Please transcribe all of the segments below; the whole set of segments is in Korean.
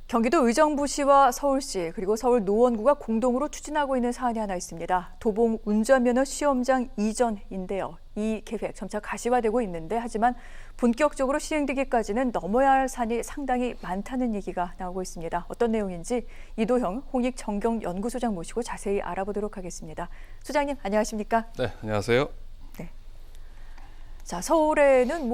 경기도 의정부시와 서울시 그리고 서울 노원구가 공동으로 추진하고 있는 사안이 하나 있습니다. 도봉 운전면허 시험장 이전인데요. 이 계획 점차 가시화되고 있는데 하지만 본격적으로 시행되기까지는 넘어야 할 산이 상당히 많다는 얘기가 나오고 있습니다. 어떤 내용인지 이도형 홍익정경연구소장 모시고 자세히 알아보도록 하겠습니다. 소장님 안녕하십니까? 네, 안녕하세요. 네. 자, 서울에는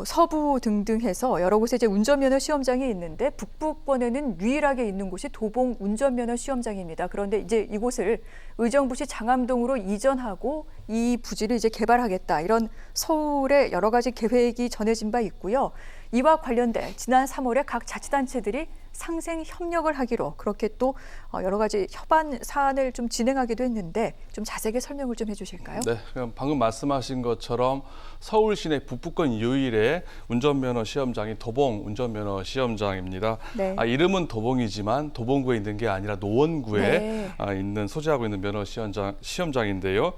서부 등등 해서 여러 곳에 이제 운전면허 시험장이 있는데 북부권에는 유일하게 있는 곳이 도봉 운전면허 시험장입니다. 그런데 이제 이곳을 의정부시 장암동으로 이전하고 이 부지를 이제 개발하겠다. 이런 서울의 여러 가지 계획이 전해진 바 있고요. 이와 관련돼 지난 3월에 각 자치단체들이 상생 협력을 하기로 그렇게 또 여러 가지 협안 사안을 좀 진행하기도 했는데 좀 자세하게 설명을 좀 해주실까요? 네, 그럼 방금 말씀하신 것처럼 서울 시내 북부권 유일의 운전면허 시험장이 도봉 운전면허 시험장입니다. 네. 이름은 도봉이지만 도봉구에 있는 게 아니라 노원구에 네. 있는 소재하고 있는 면허 시험장인데요.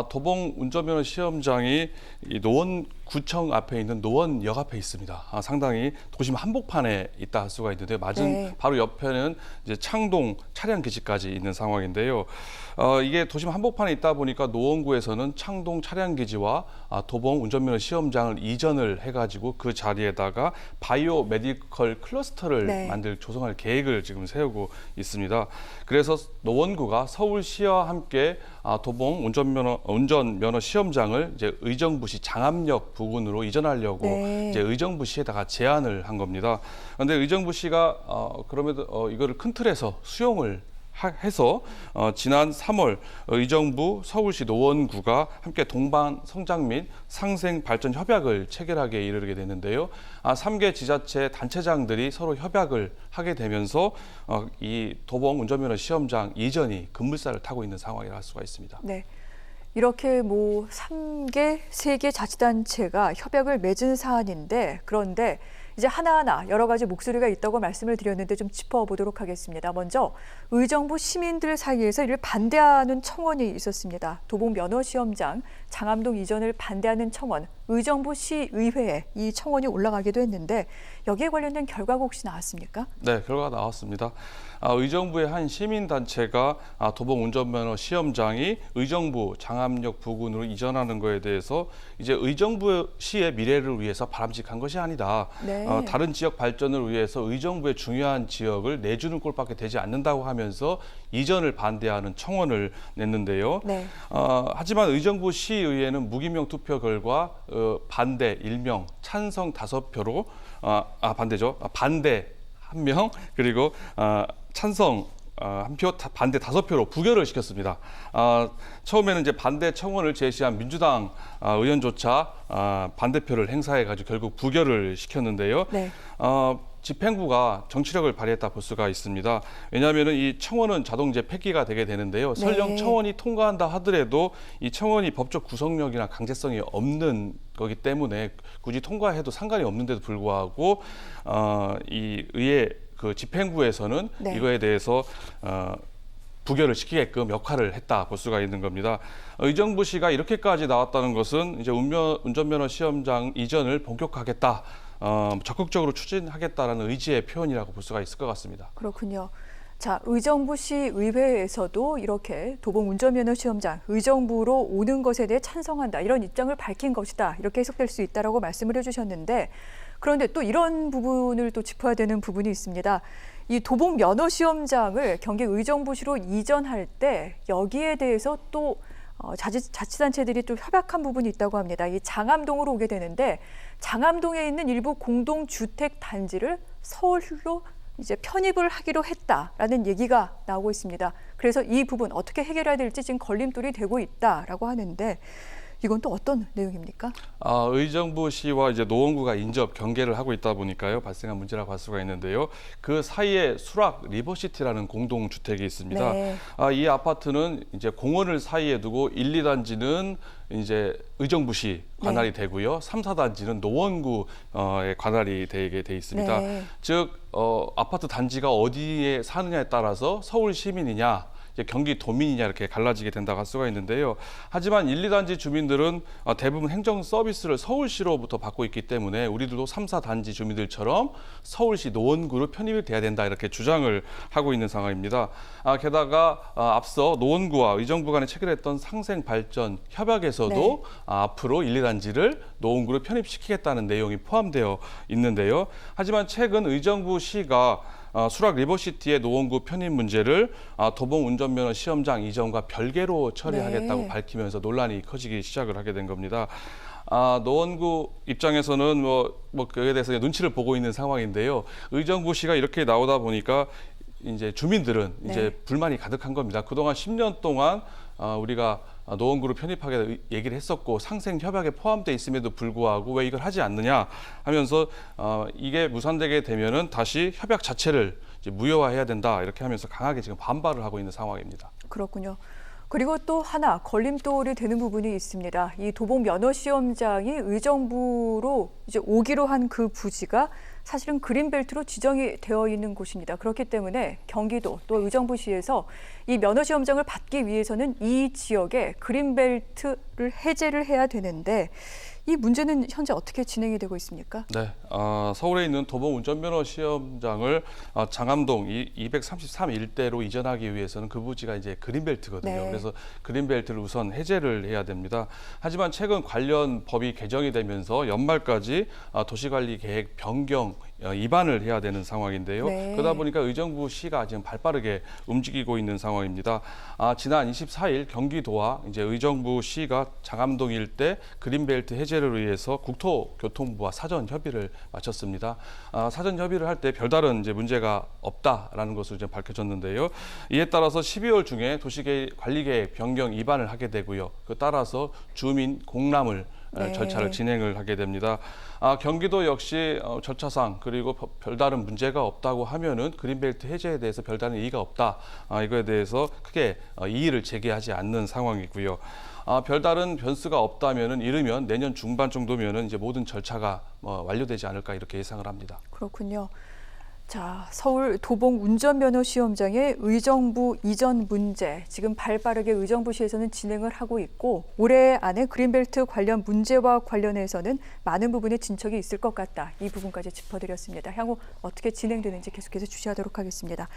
도봉 운전면허 시험장이 이 노원구청 앞에 있는 노원역 앞에 있습니다. 상당히 도심 한복판에 있다 할 수가 있는데 네. 바로 옆에는 이제 창동 차량 기지까지 있는 상황인데요. 이게 도심 한복판에 있다 보니까 노원구에서는 창동 차량 기지와 도봉 운전면허 시험장을 이전을 해가지고 그 자리에다가 바이오 메디컬 클러스터를 네. 조성할 계획을 지금 세우고 있습니다. 그래서 노원구가 서울시와 함께 도봉 운전면허 시험장을 이제 의정부시 장암역 부근으로 이전하려고 네. 이제 의정부시에다가 제안을 한 겁니다. 그런데 의정부시가 그럼에도 이거를 큰 틀에서 수용을 해서 지난 3월 의정부, 서울시, 노원구가 함께 동반 성장 및 상생 발전 협약을 체결하게 이르게 됐는데요. 3개 지자체 단체장들이 서로 협약을 하게 되면서 이 도봉 운전면허 시험장 이전이 급물살을 타고 있는 상황이라 할 수가 있습니다. 네. 이렇게 3개, 3개 자치단체가 협약을 맺은 사안인데 그런데 이제 하나하나 여러 가지 목소리가 있다고 말씀을 드렸는데 좀 짚어보도록 하겠습니다. 먼저 의정부 시민들 사이에서 이를 반대하는 청원이 있었습니다. 도봉 면허시험장 장암동 이전을 반대하는 청원, 의정부 시의회에 이 청원이 올라가기도 했는데 여기에 관련된 결과가 혹시 나왔습니까? 네, 결과가 나왔습니다. 의정부의 한 시민단체가 도봉 운전면허 시험장이 의정부 장암역 부근으로 이전하는 것에 대해서 이제 의정부시의 미래를 위해서 바람직한 것이 아니다. 네. 다른 지역 발전을 위해서 의정부의 중요한 지역을 내주는 꼴밖에 되지 않는다고 하면서 이전을 반대하는 청원을 냈는데요. 네. 하지만 의정부 시의회는 무기명 투표 결과 반대 1명, 찬성 5표로 반대죠. 반대 1명 그리고 찬성 1표, 반대 5표로 부결을 시켰습니다. 처음에는 이제 반대 청원을 제시한 민주당 의원조차 반대표를 행사해가지고 결국 부결을 시켰는데요. 네. 집행부가 정치력을 발휘했다 볼 수가 있습니다. 왜냐하면 이 청원은 자동 이제 폐기가 되게 되는데요. 설령 네. 청원이 통과한다 하더라도 이 청원이 법적 구속력이나 강제성이 없는 거기 때문에 굳이 통과해도 상관이 없는데도 불구하고 이 의회 그 집행부에서는 네. 이거에 대해서 부결을 시키게끔 역할을 했다 볼 수가 있는 겁니다. 의정부시가 이렇게까지 나왔다는 것은 이제 운전면허 시험장 이전을 본격화하겠다, 적극적으로 추진하겠다라는 의지의 표현이라고 볼 수가 있을 것 같습니다. 그렇군요. 자, 의정부시 의회에서도 이렇게 도봉 운전면허 시험장 의정부로 오는 것에 대해 찬성한다 이런 입장을 밝힌 것이다 이렇게 해석될 수 있다라고 말씀을 해주셨는데 그런데 또 이런 부분을 또 짚어야 되는 부분이 있습니다. 이 도봉 면허 시험장을 경기 의정부시로 이전할 때 여기에 대해서 또 자치단체들이 또 협약한 부분이 있다고 합니다. 이 장암동으로 오게 되는데 장암동에 있는 일부 공동주택 단지를 서울로 이제 편입을 하기로 했다라는 얘기가 나오고 있습니다. 그래서 이 부분 어떻게 해결해야 될지 지금 걸림돌이 되고 있다라고 하는데 이건 또 어떤 내용입니까? 의정부시와 이제 노원구가 인접 경계를 하고 있다 보니까요 발생한 문제라고 할 수가 있는데요. 그 사이에 수락 리버시티라는 공동주택이 있습니다. 네. 이 아파트는 이제 공원을 사이에 두고 1, 2단지는 이제 의정부시 관할이 되고요. 3, 4단지는 노원구에 관할이 되게 돼 있습니다. 네. 즉 아파트 단지가 어디에 사느냐에 따라서 서울 시민이냐 이제 경기 도민이냐 이렇게 갈라지게 된다고 할 수가 있는데요. 하지만 1, 2단지 주민들은 대부분 행정 서비스를 서울시로부터 받고 있기 때문에 우리들도 3, 4단지 주민들처럼 서울시 노원구로 편입이 돼야 된다 이렇게 주장을 하고 있는 상황입니다. 게다가 앞서 노원구와 의정부 간에 체결했던 상생발전 협약에서도 네. 앞으로 1, 2단지를 노원구로 편입시키겠다는 내용이 포함되어 있는데요. 하지만 최근 의정부시가 수락 리버시티의 노원구 편입 문제를 도봉 운전면허 시험장 이전과 별개로 처리하겠다고 네. 밝히면서 논란이 커지기 시작을 하게 된 겁니다. 노원구 입장에서는 그에 대해서 눈치를 보고 있는 상황인데요. 의정부시가 이렇게 나오다 보니까 이제 주민들은 이제 네. 불만이 가득한 겁니다. 그동안 10년 동안 우리가 노원구로 편입하게 얘기를 했었고 상생 협약에 포함돼 있음에도 불구하고 왜 이걸 하지 않느냐 하면서 이게 무산되게 되면은 다시 협약 자체를 이제 무효화해야 된다 이렇게 하면서 강하게 지금 반발을 하고 있는 상황입니다. 그렇군요. 그리고 또 하나 걸림돌이 되는 부분이 있습니다. 이 도봉 면허 시험장이 의정부로 이제 오기로 한 그 부지가 사실은 그린벨트로 지정이 되어 있는 곳입니다. 그렇기 때문에 경기도 또 의정부시에서 이 면허 시험장을 받기 위해서는 이 지역에 그린벨트를 해제를 해야 되는데 이 문제는 현재 어떻게 진행이 되고 있습니까? 네, 서울에 있는 도봉 운전면허 시험장을 장암동 233 일대로 이전하기 위해서는 그 부지가 이제 그린벨트거든요. 네. 그래서 그린벨트를 우선 해제를 해야 됩니다. 하지만 최근 관련 법이 개정이 되면서 연말까지 도시관리계획 변경 입안을 해야 되는 상황인데요. 네. 그러다 보니까 의정부시가 지금 발빠르게 움직이고 있는 상황입니다. 지난 24일 경기도와 이제 의정부시가 장암동 일대 그린벨트 해제를 위해서 국토교통부와 사전 협의를 마쳤습니다. 사전 협의를 할 때 별다른 이제 문제가 없다라는 것으로 이제 밝혀졌는데요. 이에 따라서 12월 중에 도시관리계획 변경 입안을 하게 되고요. 그 따라서 주민 공람을 네. 절차를 진행을 하게 됩니다. 경기도 역시 절차상 그리고 별다른 문제가 없다고 하면은 그린벨트 해제에 대해서 별다른 이의가 없다. 이거에 대해서 크게 이의를 제기하지 않는 상황이고요. 별다른 변수가 없다면은 이르면 내년 중반 정도면은 이제 모든 절차가 완료되지 않을까 이렇게 예상을 합니다. 그렇군요. 자, 서울 도봉 운전면허 시험장의 의정부 이전 문제 지금 발빠르게 의정부시에서는 진행을 하고 있고 올해 안에 그린벨트 관련 문제와 관련해서는 많은 부분의 진척이 있을 것 같다. 이 부분까지 짚어드렸습니다. 향후 어떻게 진행되는지 계속해서 주시하도록 하겠습니다.